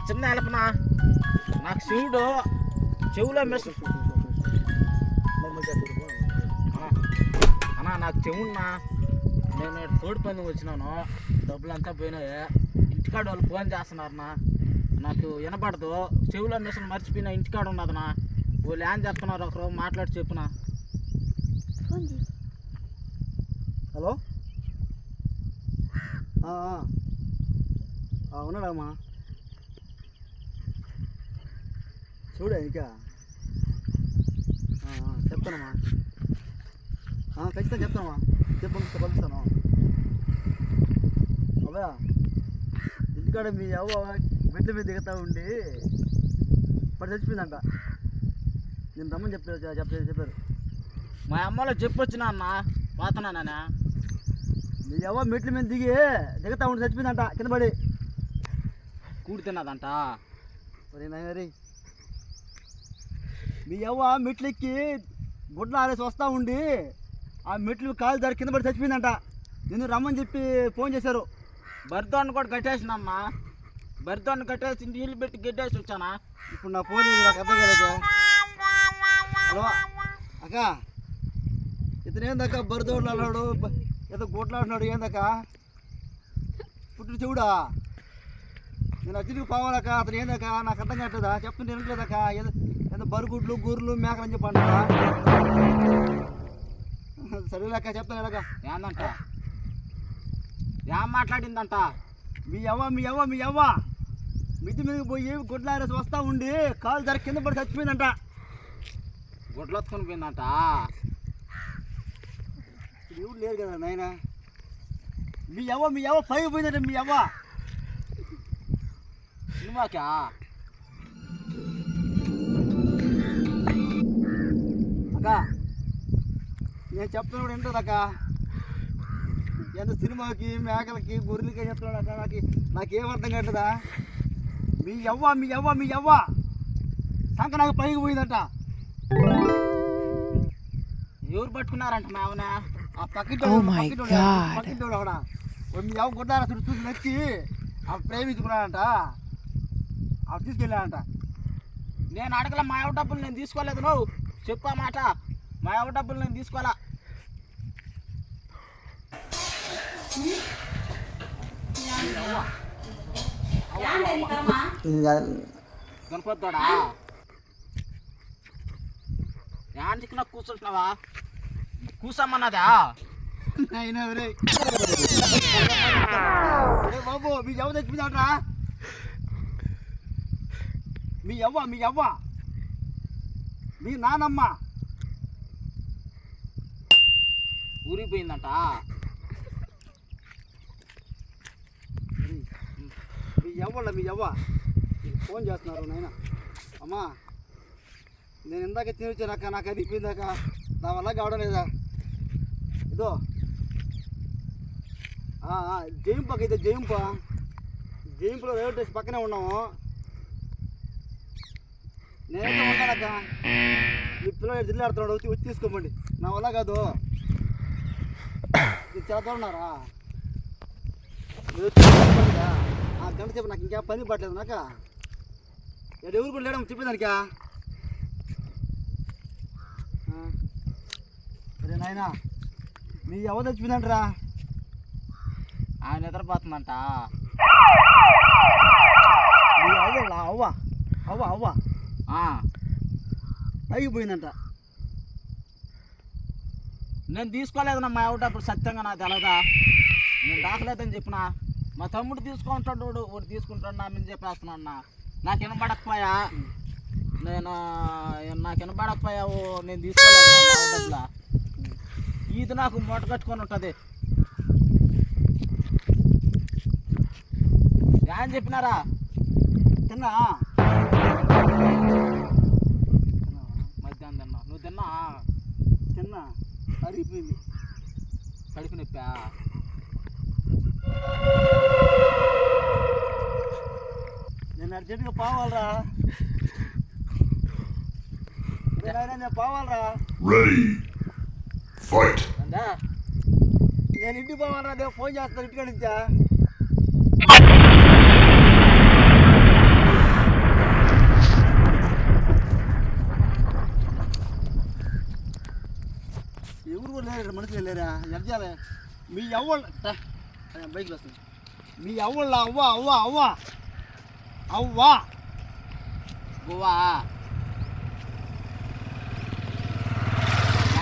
చిన్న హెల్ప్నా, నాకు చెవులో మెస్ అన్నా, నాకు చెవున్నా. నేను కోడి పందెం వచ్చినాను, డబ్బులంతా పోయినాయి. ఇంటికాడ వాళ్ళు ఫోన్ చేస్తున్నారన్నా, నాకు వినపడదు. చెవులో మిషన్ మర్చిపోయినా, ఇంటికాడ ఉన్నదనా. వాళ్ళు ఏం చేస్తున్నారు ఒకరు మాట్లాడి చెప్పునా. హలో, ఉన్నాడమ్మా. చూడే ఇంకా చెప్తానమ్మా, ఖచ్చితంగా చెప్తానమ్మా. పంపిస్తాను. అబ్బా, ఇంటికాడ మీ అవ్వ మెట్ల మీద దిగుతూ ఉండి పడి చచ్చిపోయిందంట. నేను రమ్మని చెప్పారు. మా అమ్మలో చెప్పొచ్చినా అన్న, పోతున్నానా. మీ అవ్వ మెట్ల మీద దిగుతూ ఉండి చచ్చిపోయిందంట, కింద పడి. కూడి తిన్నదంట. నాయనరి, మీ అవ్వ మెట్లెక్కి గుడ్లు ఆరేసి వస్తూ ఉండి ఆ మెట్లు కాలు దారి కింద పడి చచ్చిపోయిందంట. నేను రమ్మని చెప్పి ఫోన్ చేశారు. బరితోని కూడా కట్టేసినమ్మా, బరితోని కట్టేసి నీళ్ళు పెట్టి గడ్డేసి వచ్చానా. ఇప్పుడు నా ఫోన్ నాకు అర్థం కాలేదు. హలో అక్క, ఇతను ఏందక్క బరితోడు అన్నాడు, ఏదో గుడ్లు అంటున్నాడు. ఏందక్క పుట్టిన చెవుడా? నేను అర్జెంట్గా పోవాలక్క. అతను ఏందక్క నాకు అర్థం కావట్లేదా? చెప్తుంటే వినట్లేదక్క. ఏదో బరుగుడ్లు గూర్లు మేకలు అని చెప్పి అంటారా? సరేలేక చెప్తాను. ఎలాగా ఏందంట, ఏం మాట్లాడిందంట? మీ అవ్వ మిద్ది మీదకి పోయి గుడ్లు ఆరేసి వస్తూ ఉండి కాలు ధర కింద పడి చచ్చిపోయిందంట. గుడ్లు వత్తుకొని పోయిందంట. ఎవరు లేరు కదా నాయన. మీ అవ్వ పైకి పోయిందంట. మీ అవ్వ సినిమాకా? అక్క, నేను చెప్తున్నాడు ఏంటోదక్క. ఎంత సినిమాకి మేకలకి గొర్రెలకి ఏం చెప్తున్నాడు అక్క? నాకేం అర్థం కావట్లేదా? మీ అవ్వ సంక నాకు పైకి పోయిందంట. ఎవరు పట్టుకున్నారంట మా అవన? ఆ పక్కింటోడు అక్కడ మీ అవ్వ గుడ్డారా చూసి నచ్చి ఆ ప్రేమించుకున్నాడంట. అవి తీసుకెళ్ళాడంట. నేను అడగల, మా అవ్వ డబ్బులు నేను తీసుకోలేదు. నువ్వు చెప్పా మాట, మా అవ్వ డబ్బులు నేను తీసుకోవాలా. కనపడతాడా? యాంటికి నాకు కూర్చుంటున్నావా? కూర్చోమన్నదా? అయినా బాబు, మీ అవ్వ తెచ్చిపోయిందంటరా. మీ అవ్వ మీ నానమ్మ ఊరిపోయిందంట. మీ అవ్వ ఫోన్ చేస్తున్నారు. నాయన అమ్మా, నేను ఇందాక తినొచ్చానక్క, నాకు అది ఇప్పిందాక నా వల్ల కావడం లేదా? ఇదో జయింపకైతే జయింపులో రైల్వే స్టేషన్ పక్కనే ఉన్నాము. నేనైతే ఉంటానక్క. మీ పిల్లలు జిల్లా ఆడుతున్నాడు, వచ్చి తీసుకోమండి. నా వల్ల కాదు. మీరు చాలా దూరం ఉన్నారా? గంట చెప్పు, నాకు ఇంకా పని పట్టలేదు. నాక ఎవరు కూడా లేడం చెప్పేదానికా? సరే నాయన, మీ అవ్వ తెచ్చిపోయిందంటరా. ఆయన నిద్రపోతుందంట. మీ అవ్వ పైకి పోయిందంట. నేను తీసుకోలేదు మా ఆవిడ అప్పుడు. సత్యంగా నాకు తెలదా, నేను దాకలేదని చెప్పిన. మా తమ్ముడు తీసుకుంటాడు, వాడు తీసుకుంటాడు నా మీద చెప్పేస్తున్నా. నాకు వినపడకపోయా, నాకు వినపడకపోయావు. నేను తీసుకోలేదు మా ఆవిడ డబ్బులా. ఇది నాకు మూట కట్టుకొని ఉంటుంది. ఏం చెప్పినారా? తిన్నా, మధ్యాహ్నం తిన్నా. నువ్వు తిన్నా అరిగిపోయింది. కడుపు నొప్పా? నేను అర్జెంటుగా పోవాలరా. నేను పోవాలరా. నేను ఇంటికి పోవాలరా. నేను ఫోన్ చేస్తాను ఇంటికాడ నుంచా. మనుషులు వెళ్ళారా ఎడ్జాలి మీ అవ్వ బైక్లో వస్తుంది మీ అవ్వళ్ళ అవ్వ అవ్వ అవ్వ అవ్వ గువ్వా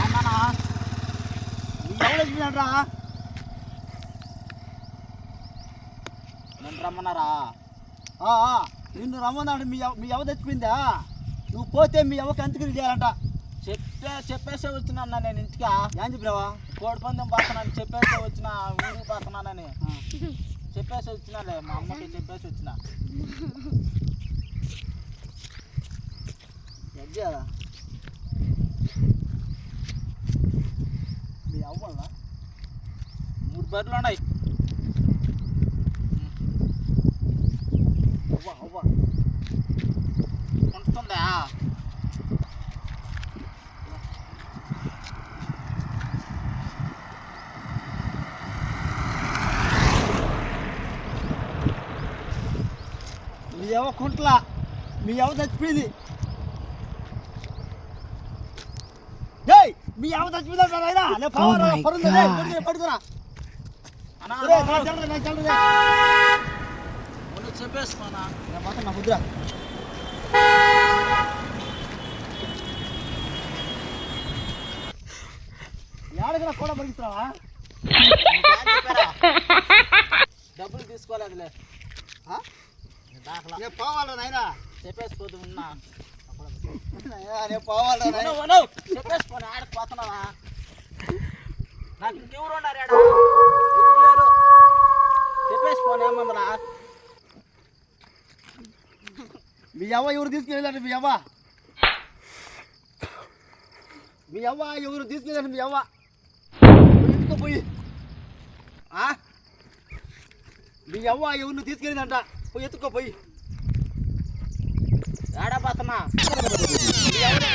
ఏమన్నా మీ అవ్వ వచ్చిందంట్రా నన్ను రమ్మన్నారా? నిన్ను రమ్మన్నాడు మీ అవ్వ తెచ్చిపోయిందా నువ్వు పోతే మీ అవ్వకి అంత్యక్రియ చేయాలంట చెప్పేసే వచ్చినా నేను ఇంటికి. ఏం చెప్పినావా కోడి పందెం పోతున్నాను చెప్పేసే వచ్చిన, ఊరికి పోతున్నానని చెప్పేసి వచ్చినాలే, మా అమ్మకి చెప్పేసి వచ్చిన. ఎడ్జాలా మీ అవ్వళ్ళ 3 బర్రెలు ఉన్నాయి. అవ్వ అవ్వ ఉంటుందా? మీ అవ్వ కుంట్ల మీ అవ్వ చచ్చిపోయింది మీ అవ్వ చచ్చిపోయిందా పడుతురా అన్నా చెప్పేసుకోనా మాత్రం నా ముద్ర ఏడగల కూడా మరిగిస్తావా డబ్బులు తీసుకోలేదులే. దాఖలా నేను పోవాలా నాయనా చెప్పేసిపోతు ఉన్నా. నేను పోవాలా చెప్పేసిపోను ఆడకు పోతున్నావా? నాకు ఇంకెవరు ఉన్నారు ఆడ? ఎవరు లేరు. చెప్పేసిపోను ఏమందరా? మీ అవ్వ ఎవరు తీసుకెళ్ళారు మీ అవ్వ ఎవరు తీసుకెళ్ళారు మీ అవ్వ పోయి మీ అవ్వ ఎవరిని తీసుకెళ్ళిందంట పోయి ఎత్తుకో పోయి ఏడా పోతున్నా? మీ అవ్వ